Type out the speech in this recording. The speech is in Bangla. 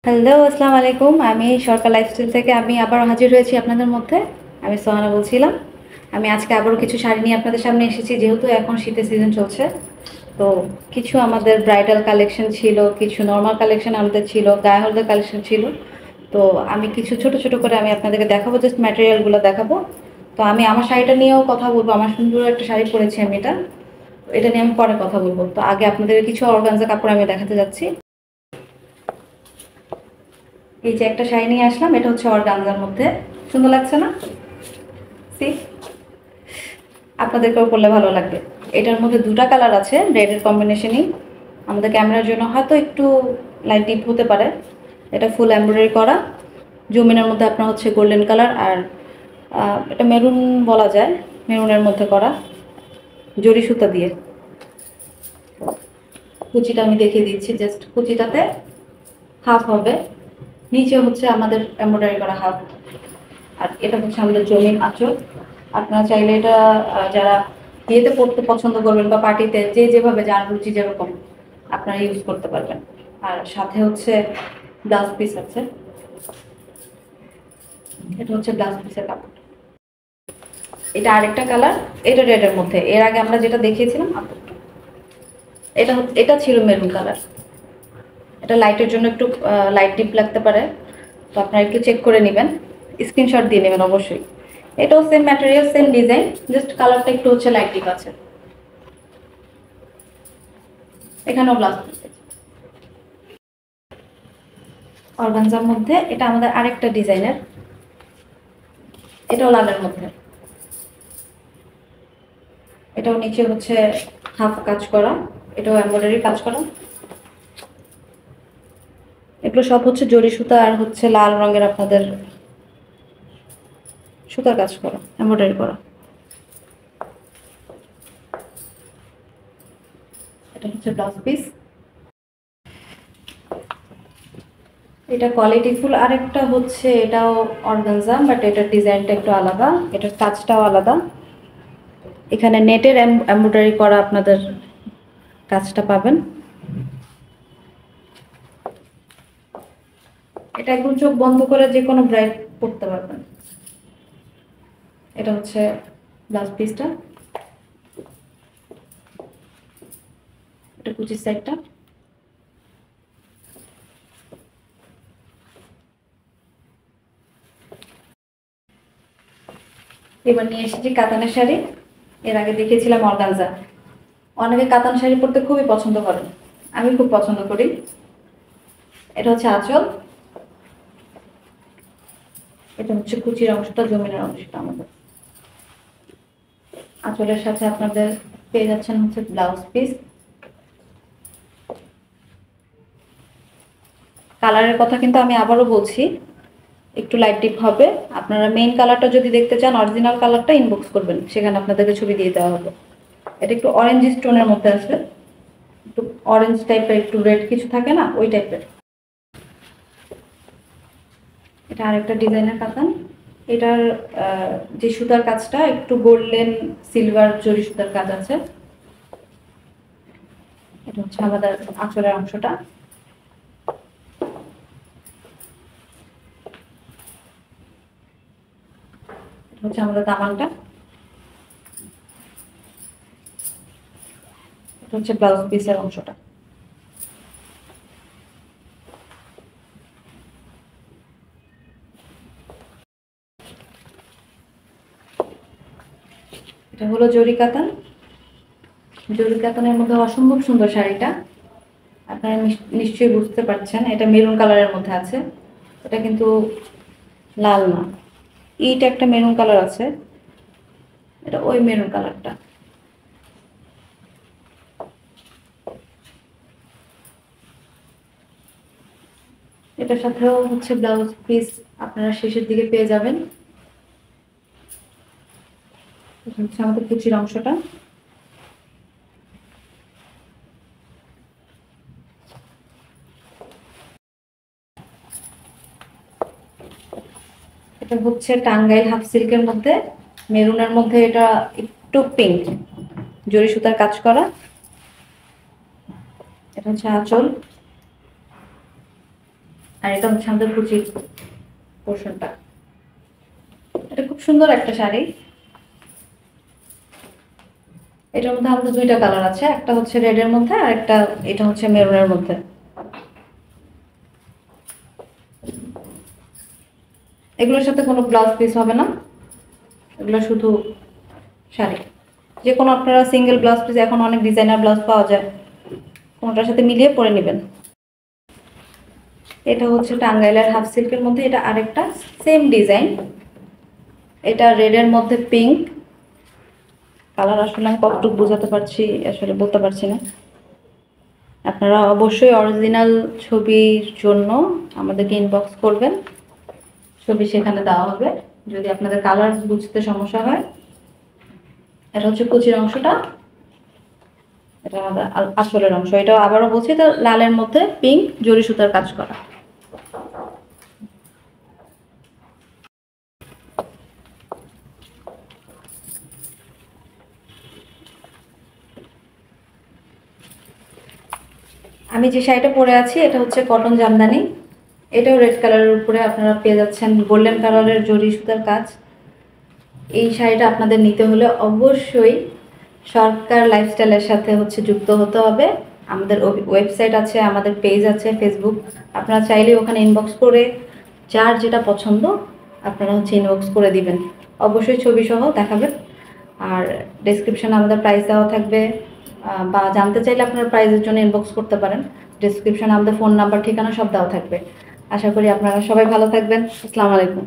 হ্যালো, আসসালামু আলাইকুম। আমি সরকার লাইফস্টাইল থেকে আমি আবারও হাজির হয়েছি আপনাদের মধ্যে। আমি সোহানা বলছিলাম। আমি আজকে আবারও কিছু শাড়ি নিয়ে আপনাদের সামনে এসেছি, যেহেতু এখন শীতের সিজন চলছে। তো কিছু আমাদের ব্রাইডাল কালেকশন ছিল, কিছু নর্মাল কালেকশন আমাদের ছিল, গায়ে হলুদের কালেকশন ছিল। তো আমি কিছু ছোট ছোট করে আমি আপনাদেরকে দেখাবো, জাস্ট ম্যাটেরিয়ালগুলো দেখাবো। তো আমি আমার শাড়িটা নিয়েও কথা বলবো। আমার সুন্দর একটা শাড়ি পরেছি আমি, এটা নিয়ে আমি পরে কথা বলবো। তো আগে আপনাদের কিছু অর্গানজা কাপড় আমি দেখাতে যাচ্ছি। এই যে একটা শাড়ি নিয়ে আসলাম, এটা হচ্ছে অর্গানজার মধ্যে। সুন্দর লাগছে না? সি, আপনাদেরকেও পরলে ভালো লাগবে। এটার মধ্যে দুটা কালার আছে, রেডের কম্বিনেশনই। আমাদের ক্যামেরার জন্য হয়তো একটু লাইট ডিপ হতে পারে। এটা ফুল এমব্রয়ডারি করা, জমিনের মধ্যে আপনার হচ্ছে গোল্ডেন কালার, আর এটা মেরুন বলা যায়, মেরুনের মধ্যে করা জরি সুতা দিয়ে। কুচিটা আমি দেখিয়ে দিচ্ছি, জাস্ট কুচিটাতে হাফ হবে, নিচে হচ্ছে আমাদের এমব্রয়ডারি করা হাফ। আর এটা হচ্ছে আমাদের জমির আঁচল। আপনারা চাইলে এটা যারা বিয়েতে পড়তে পছন্দ করবেন বা পার্টিতে, যে যেভাবে যার রুচি যেরকম আপনারা ইউজ করতে পারবেন। আর সাথে হচ্ছে ব্লাউজ পিস আছে। এটা হচ্ছে ব্লাউজ পিসের কাপড়। এটা আরেকটা কালার, এটা রেডের মধ্যে। এর আগে আমরা যেটা দেখিয়েছিলাম এটা ছিল মেরুন কালার। এটা লাইটের জন্য একটু লাইট ডিপ লাগতে পারে, তো আপনারা একটু চেক করে নেবেন, স্ক্রিনশট দিয়ে নেবেন অবশ্যই। এটাও same material, same design, just কালারটা একটু হচ্ছে লাইট ডিপ আছে। এখানেও ব্লাউজ পিস আছে অর্গানজার মধ্যে। এটা আমাদের আরেকটা ডিজাইনের, এটাও লালের মধ্যে। এটাও নিচে হচ্ছে হাফ কাজ করা, এটাও এমব্রয়ডারি কাজ করা। এগুলো সব হচ্ছে জরি সুতা আর হচ্ছে লাল রঙের আপনাদের সুতার কাজ করা, এমব্রয়ডারি করা। এটা হচ্ছে ব্লাউজ পিস। এটা কোয়ালিটি ফুল। আরেকটা হচ্ছে এটাও অর্গানজা, বাট এটার ডিজাইনটা একটু আলাদা, এটার কাজটাও আলাদা। এখানে নেটের এমব্রয়ডারি করা আপনাদের কাজটা পাবেন। এটা একদম চোখ বন্ধ করে যে কোনো ব্রাইড পরতে পারবেন। এটা হচ্ছে ব্লাউজ পিসটা, এটা কুচির সাইডটা। এবার নিয়ে এসেছি কাতানের শাড়ি। এর আগে দেখিয়েছিলাম অর্গানজা। অনেকে কাতান শাড়ি পরতে খুবই পছন্দ করেন, আমি খুব পছন্দ করি। এটা হচ্ছে আঁচল, এটা হচ্ছে কুচির অংশটা, জমিনের অংশটা আমাদের। আঁচলের সাথে আপনাদের পেয়ে যাচ্ছেন হচ্ছে ব্লাউজ পিস। কালারের কথা কিন্তু আমি আবারও বলছি, একটু লাইট ডিপ হবে। আপনারা মেইন কালারটা যদি দেখতে চান, অরিজিনাল কালারটা ইনবক্স করবেন, সেখানে আপনাদেরকে ছবি দিয়ে দেওয়া হবে। এটা একটু অরেঞ্জ স্টোনের মধ্যে আছে, একটু অরেঞ্জ টাইপের, একটু রেড কিছু থাকে না, ওই টাইপের। এটা আরেকটা ডিজাইনের কাতান। এটার যে সুতার কাজটা একটু গোল্ডেন সিলভার জরি সুতার কাজ আছে। এটা হচ্ছে আমাদের আঁচলের অংশটা। এটা হচ্ছে আমাদের দামানটা। এটা হচ্ছে ব্লাউজ পিসের অংশটা। এটা হলো জরি কাতান। জরি কাতানের মধ্যে অসম্ভব সুন্দর শাড়িটা। আপনারা নিশ্চয়ই বুঝতে পারছেন, এটা মেরুন কালারের মধ্যে আছে। এটা কিন্তু লাল না, এইটা একটা মেরুন কালার আছে, এটা ওই মেরুন কালারটা। এটার সাথেও হচ্ছে ব্লাউজ পিস আপনারা শেষের দিকে পেয়ে যাবেন। এটা হচ্ছে আমাদের কুচির অংশটা। এটা হচ্ছে টাঙ্গাইল হাফ সিল্কের মধ্যে, মেরুনের মধ্যে। এটা একটু পিঙ্ক, জরি সুতার কাজ করা। এটা হচ্ছে আঁচল। আর এটা হচ্ছে আমাদের কুচির পোর্শনটা। এটা খুব সুন্দর একটা শাড়ি। এটার মধ্যে আমাদের দুইটা কালার আছে, একটা হচ্ছে রেড এর মধ্যে আর একটা এটা হচ্ছে মেরুনের মধ্যে। এগুলোর সাথে কোনো ব্লাউজ পিস হবে না, এগুলো শুধু শাড়ি। যে কোনো আপনারা সিঙ্গেল ব্লাউজ পিস, এখন অনেক ডিজাইনার ব্লাউজ পাওয়া যায়, কোনটার সাথে মিলিয়ে পরে নেবেন। এটা হচ্ছে টাঙ্গাইলের হাফ সিল্কের মধ্যে, এটা আরেকটা সেম ডিজাইন। এটা রেডের মধ্যে পিঙ্ক কালার। আসলে আমি কতটুকু বোঝাতে পারছি আসলে বলতে পারছি না। আপনারা অবশ্যই অরিজিনাল ছবির জন্য আমাদেরকে ইনবক্স করবেন, ছবি সেখানে দেওয়া হবে যদি আপনাদের কালার বুঝতে সমস্যা হয়। এটা হচ্ছে কুচির অংশটা, এটা আমাদের আসলের অংশ। এটা আবারও বলছি, এটা লালের মধ্যে পিঙ্ক জরি সুতার কাজ করা। আমি যে শাড়িটা পরে আছি এটা হচ্ছে কটন জামদানি। এটাও রেড কালারের উপরে আপনারা পেয়ে যাচ্ছেন গোল্ডেন কালারের জরি সুতার কাজ। এই শাড়িটা আপনাদের নিতে হলে অবশ্যই সরকার লাইফস্টাইলের সাথে হচ্ছে যুক্ত হতে হবে। আমাদের ওয়েবসাইট আছে, আমাদের পেজ আছে ফেসবুক, আপনারা চাইলে ওখানে ইনবক্স করে যার যেটা পছন্দ আপনারা হচ্ছে ইনবক্স করে দিবেন, অবশ্যই ছবি সহ দেখাবেন। আর ডেসক্রিপশনে আমাদের প্রাইস দেওয়া থাকবে, বা জানতে চাইলে আপনারা প্রাইসের জন্য ইনবক্স করতে পারেন। ডেসক্রিপশনে আমাদের ফোন নাম্বার ঠিকানা সব দেওয়া থাকবে। আশা করি আপনারা সবাই ভালো থাকবেন। আসসালামু আলাইকুম।